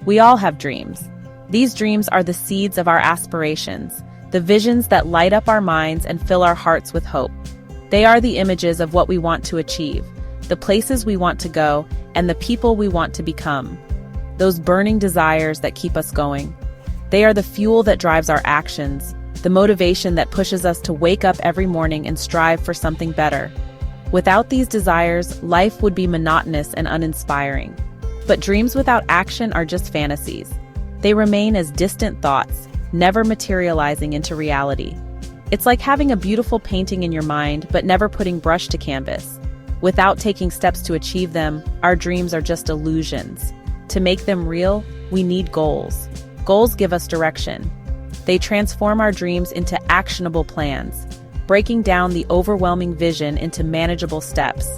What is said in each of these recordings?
We all have dreams. These dreams are the seeds of our aspirations, the visions that light up our minds and fill our hearts with hope. They are the images of what we want to achieve, the places we want to go, and the people we want to become. Those burning desires that keep us going. They are the fuel that drives our actions, the motivation that pushes us to wake up every morning and strive for something better. Without these desires, life would be monotonous and uninspiring. But dreams without action are just fantasies. They remain as distant thoughts, never materializing into reality. It's like having a beautiful painting in your mind, but never putting brush to canvas. Without taking steps to achieve them, our dreams are just illusions. To make them real, we need goals. Goals give us direction. They transform our dreams into actionable plans, breaking down the overwhelming vision into manageable steps.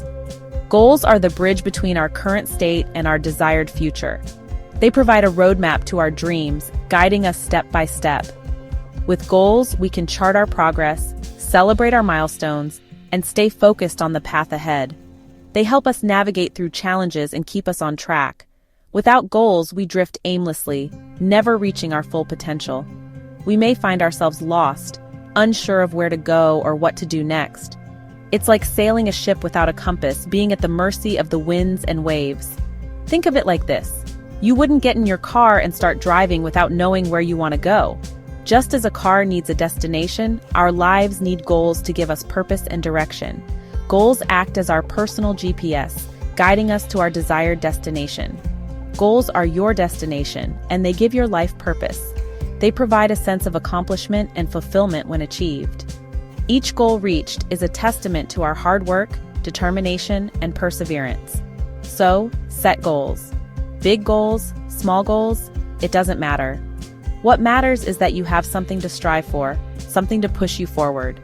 Goals are the bridge between our current state and our desired future. They provide a roadmap to our dreams, guiding us step by step. With goals, we can chart our progress, celebrate our milestones, and stay focused on the path ahead. They help us navigate through challenges and keep us on track. Without goals, we drift aimlessly, never reaching our full potential. We may find ourselves lost, unsure of where to go or what to do next. It's like sailing a ship without a compass, being at the mercy of the winds and waves. Think of it like this. You wouldn't get in your car and start driving without knowing where you want to go. Just as a car needs a destination, our lives need goals to give us purpose and direction. Goals act as our personal GPS, guiding us to our desired destination. Goals are your destination, and they give your life purpose. They provide a sense of accomplishment and fulfillment when achieved. Each goal reached is a testament to our hard work, determination, and perseverance. So, set goals. Big goals, small goals, it doesn't matter. What matters is that you have something to strive for, something to push you forward.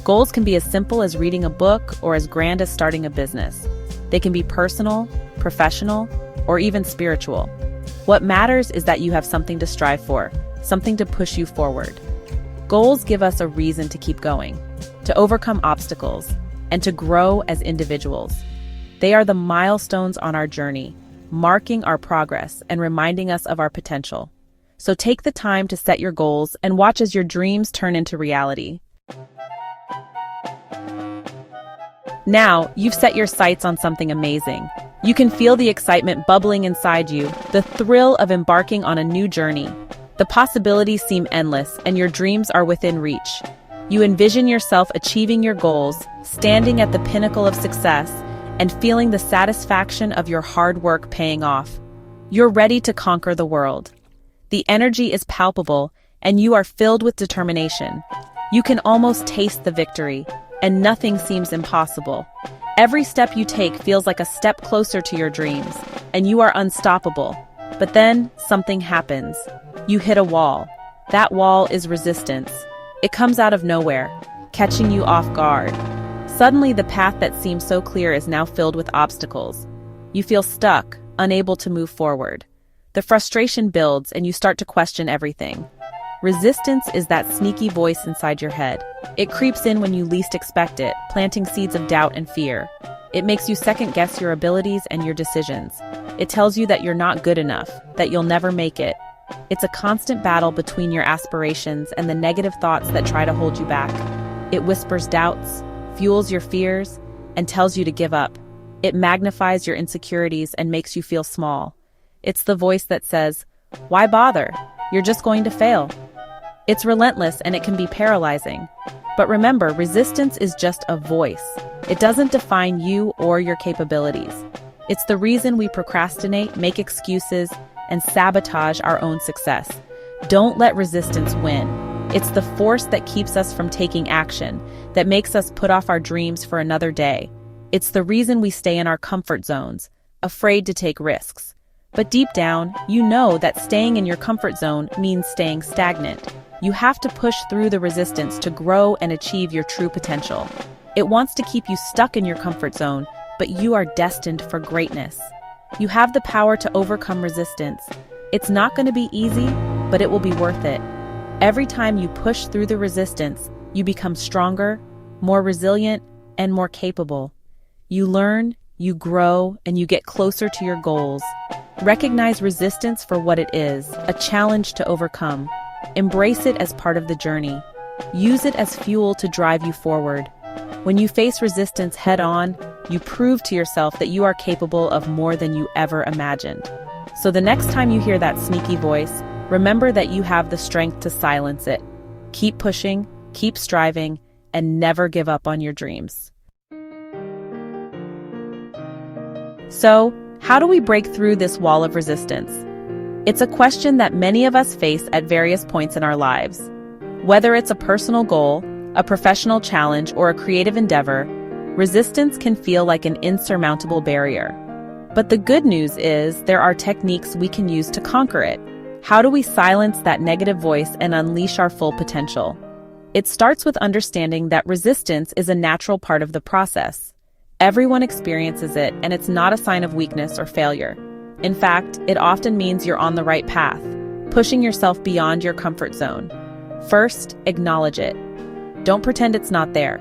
Goals can be as simple as reading a book or as grand as starting a business. They can be personal, professional, or even spiritual. What matters is that you have something to strive for, something to push you forward. Goals give us a reason to keep going, to overcome obstacles, and to grow as individuals. They are the milestones on our journey, marking our progress and reminding us of our potential. So take the time to set your goals and watch as your dreams turn into reality. Now, you've set your sights on something amazing. You can feel the excitement bubbling inside you, the thrill of embarking on a new journey. The possibilities seem endless, and your dreams are within reach. You envision yourself achieving your goals, standing at the pinnacle of success, and feeling the satisfaction of your hard work paying off. You're ready to conquer the world. The energy is palpable, and you are filled with determination. You can almost taste the victory, and nothing seems impossible. Every step you take feels like a step closer to your dreams, and you are unstoppable. But then, something happens. You hit a wall. That wall is resistance. It comes out of nowhere, catching you off guard. Suddenly, the path that seemed so clear is now filled with obstacles. You feel stuck, unable to move forward. The frustration builds, and you start to question everything. Resistance is that sneaky voice inside your head. It creeps in when you least expect it, planting seeds of doubt and fear. It makes you second-guess your abilities and your decisions. It tells you that you're not good enough, that you'll never make it. It's a constant battle between your aspirations and the negative thoughts that try to hold you back. It whispers doubts, fuels your fears, and tells you to give up. It magnifies your insecurities and makes you feel small. It's the voice that says, "Why bother? You're just going to fail." It's relentless and it can be paralyzing. But remember, resistance is just a voice. It doesn't define you or your capabilities. It's the reason we procrastinate, make excuses, and sabotage our own success. Don't let resistance win. It's the force that keeps us from taking action, that makes us put off our dreams for another day. It's the reason we stay in our comfort zones, afraid to take risks. But deep down, you know that staying in your comfort zone means staying stagnant. You have to push through the resistance to grow and achieve your true potential. It wants to keep you stuck in your comfort zone, but you are destined for greatness. You have the power to overcome resistance. It's not going to be easy, but it will be worth it. Every time you push through the resistance, you become stronger, more resilient, and more capable. You learn, you grow, and you get closer to your goals. Recognize resistance for what it is, a challenge to overcome. Embrace it as part of the journey. Use it as fuel to drive you forward. When you face resistance head-on, you prove to yourself that you are capable of more than you ever imagined. So the next time you hear that sneaky voice, remember that you have the strength to silence it. Keep pushing, keep striving, and never give up on your dreams. So, how do we break through this wall of resistance? It's a question that many of us face at various points in our lives. Whether it's a personal goal, a professional challenge, or a creative endeavor, resistance can feel like an insurmountable barrier. But the good news is there are techniques we can use to conquer it. How do we silence that negative voice and unleash our full potential? It starts with understanding that resistance is a natural part of the process. Everyone experiences it, and it's not a sign of weakness or failure. In fact, it often means you're on the right path, pushing yourself beyond your comfort zone. First, acknowledge it. Don't pretend it's not there.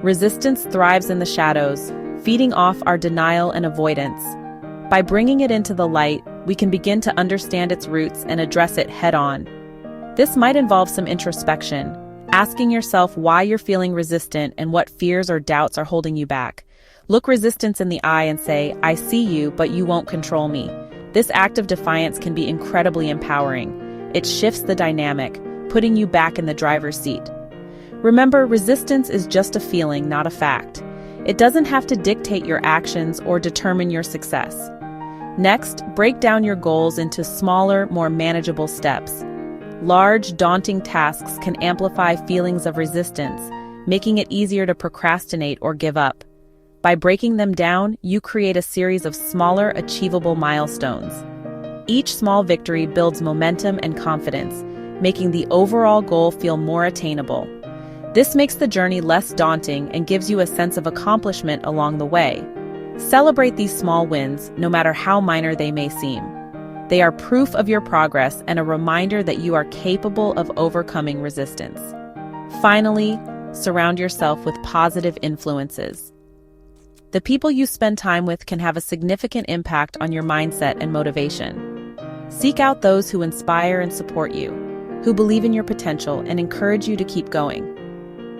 Resistance thrives in the shadows, feeding off our denial and avoidance. By bringing it into the light, we can begin to understand its roots and address it head-on. This might involve some introspection, asking yourself why you're feeling resistant and what fears or doubts are holding you back. Look resistance in the eye and say, "I see you, but you won't control me." This act of defiance can be incredibly empowering. It shifts the dynamic, putting you back in the driver's seat. Remember, resistance is just a feeling, not a fact. It doesn't have to dictate your actions or determine your success. Next, break down your goals into smaller, more manageable steps. Large, daunting tasks can amplify feelings of resistance, making it easier to procrastinate or give up. By breaking them down, you create a series of smaller, achievable milestones. Each small victory builds momentum and confidence, making the overall goal feel more attainable. This makes the journey less daunting and gives you a sense of accomplishment along the way. Celebrate these small wins, no matter how minor they may seem. They are proof of your progress and a reminder that you are capable of overcoming resistance. Finally, surround yourself with positive influences. The people you spend time with can have a significant impact on your mindset and motivation. Seek out those who inspire and support you, who believe in your potential and encourage you to keep going.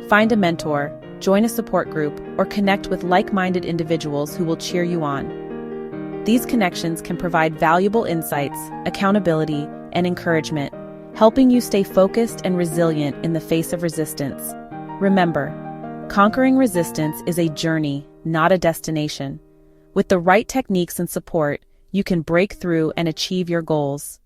Find a mentor, join a support group, or connect with like-minded individuals who will cheer you on. These connections can provide valuable insights, accountability, and encouragement, helping you stay focused and resilient in the face of resistance. Remember, conquering resistance is a journey, not a destination. With the right techniques and support, you can break through and achieve your goals.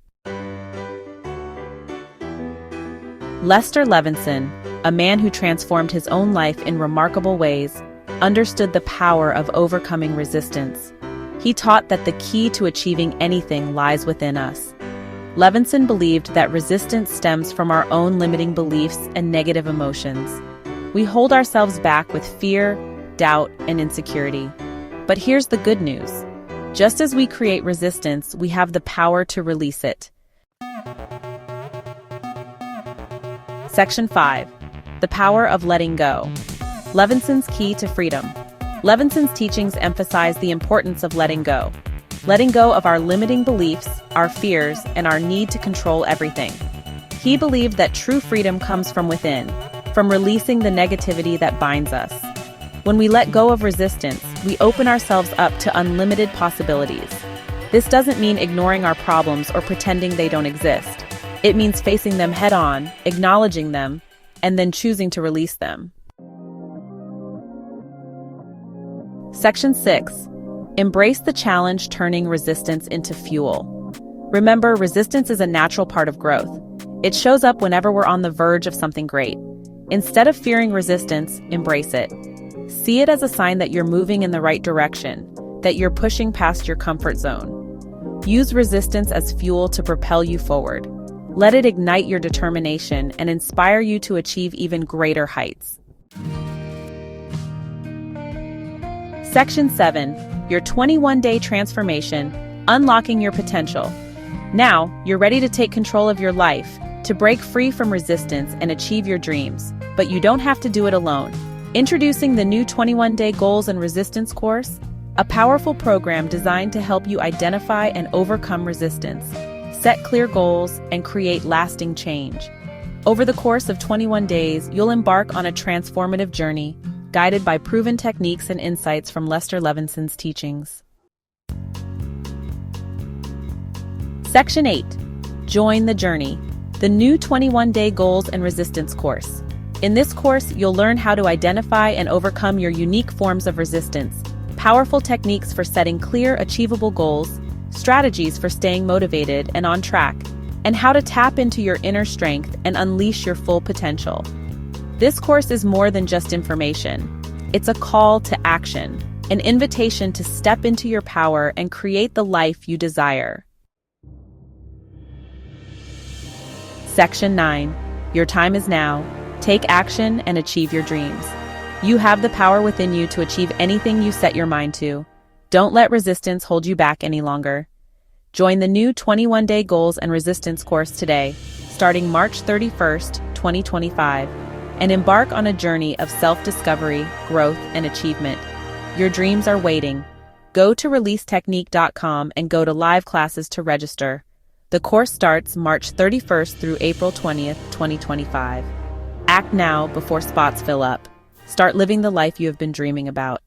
Lester Levinson, a man who transformed his own life in remarkable ways, understood the power of overcoming resistance. He taught that the key to achieving anything lies within us. Levinson believed that resistance stems from our own limiting beliefs and negative emotions. We hold ourselves back with fear, doubt, and insecurity. But here's the good news. Just as we create resistance, we have the power to release it. Section 5. The power of letting go. Levinson's key to freedom. Levinson's teachings emphasize the importance of letting go. Letting go of our limiting beliefs, our fears, and our need to control everything. He believed that true freedom comes from within, from releasing the negativity that binds us. When we let go of resistance, we open ourselves up to unlimited possibilities. This doesn't mean ignoring our problems or pretending they don't exist. It means facing them head-on, acknowledging them, and then choosing to release them. Section 6. Embrace the challenge, turning resistance into fuel. Remember, resistance is a natural part of growth. It shows up whenever we're on the verge of something great. Instead of fearing resistance, embrace it. See it as a sign that you're moving in the right direction, that you're pushing past your comfort zone. Use resistance as fuel to propel you forward. Let it ignite your determination and inspire you to achieve even greater heights. Section 7. Your 21-day transformation, unlocking your potential. Now, you're ready to take control of your life, to break free from resistance and achieve your dreams. But you don't have to do it alone. Introducing the new 21-day Goals and Resistance course. a powerful program designed to help you identify and overcome resistance, set clear goals, and create lasting change. Over the course of 21 days, you'll embark on a transformative journey, guided by proven techniques and insights from Lester Levinson's teachings. Section 8. Join the Journey, the new 21-day Goals and Resistance course. In this course, you'll learn how to identify and overcome your unique forms of resistance, powerful techniques for setting clear, achievable goals, strategies for staying motivated and on track, and how to tap into your inner strength and unleash your full potential. This course is more than just information. It's a call to action, an invitation to step into your power and create the life you desire. Section 9. Your time is now. Take action and achieve your dreams. You have the power within you to achieve anything you set your mind to. Don't let resistance hold you back any longer. Join the new 21-day Goals and Resistance course today, starting March 31st, 2025, and embark on a journey of self-discovery, growth, and achievement. Your dreams are waiting. Go to releasetechnique.com and go to live classes to register. The course starts March 31st through April 20th, 2025. Act now before spots fill up. Start living the life you have been dreaming about.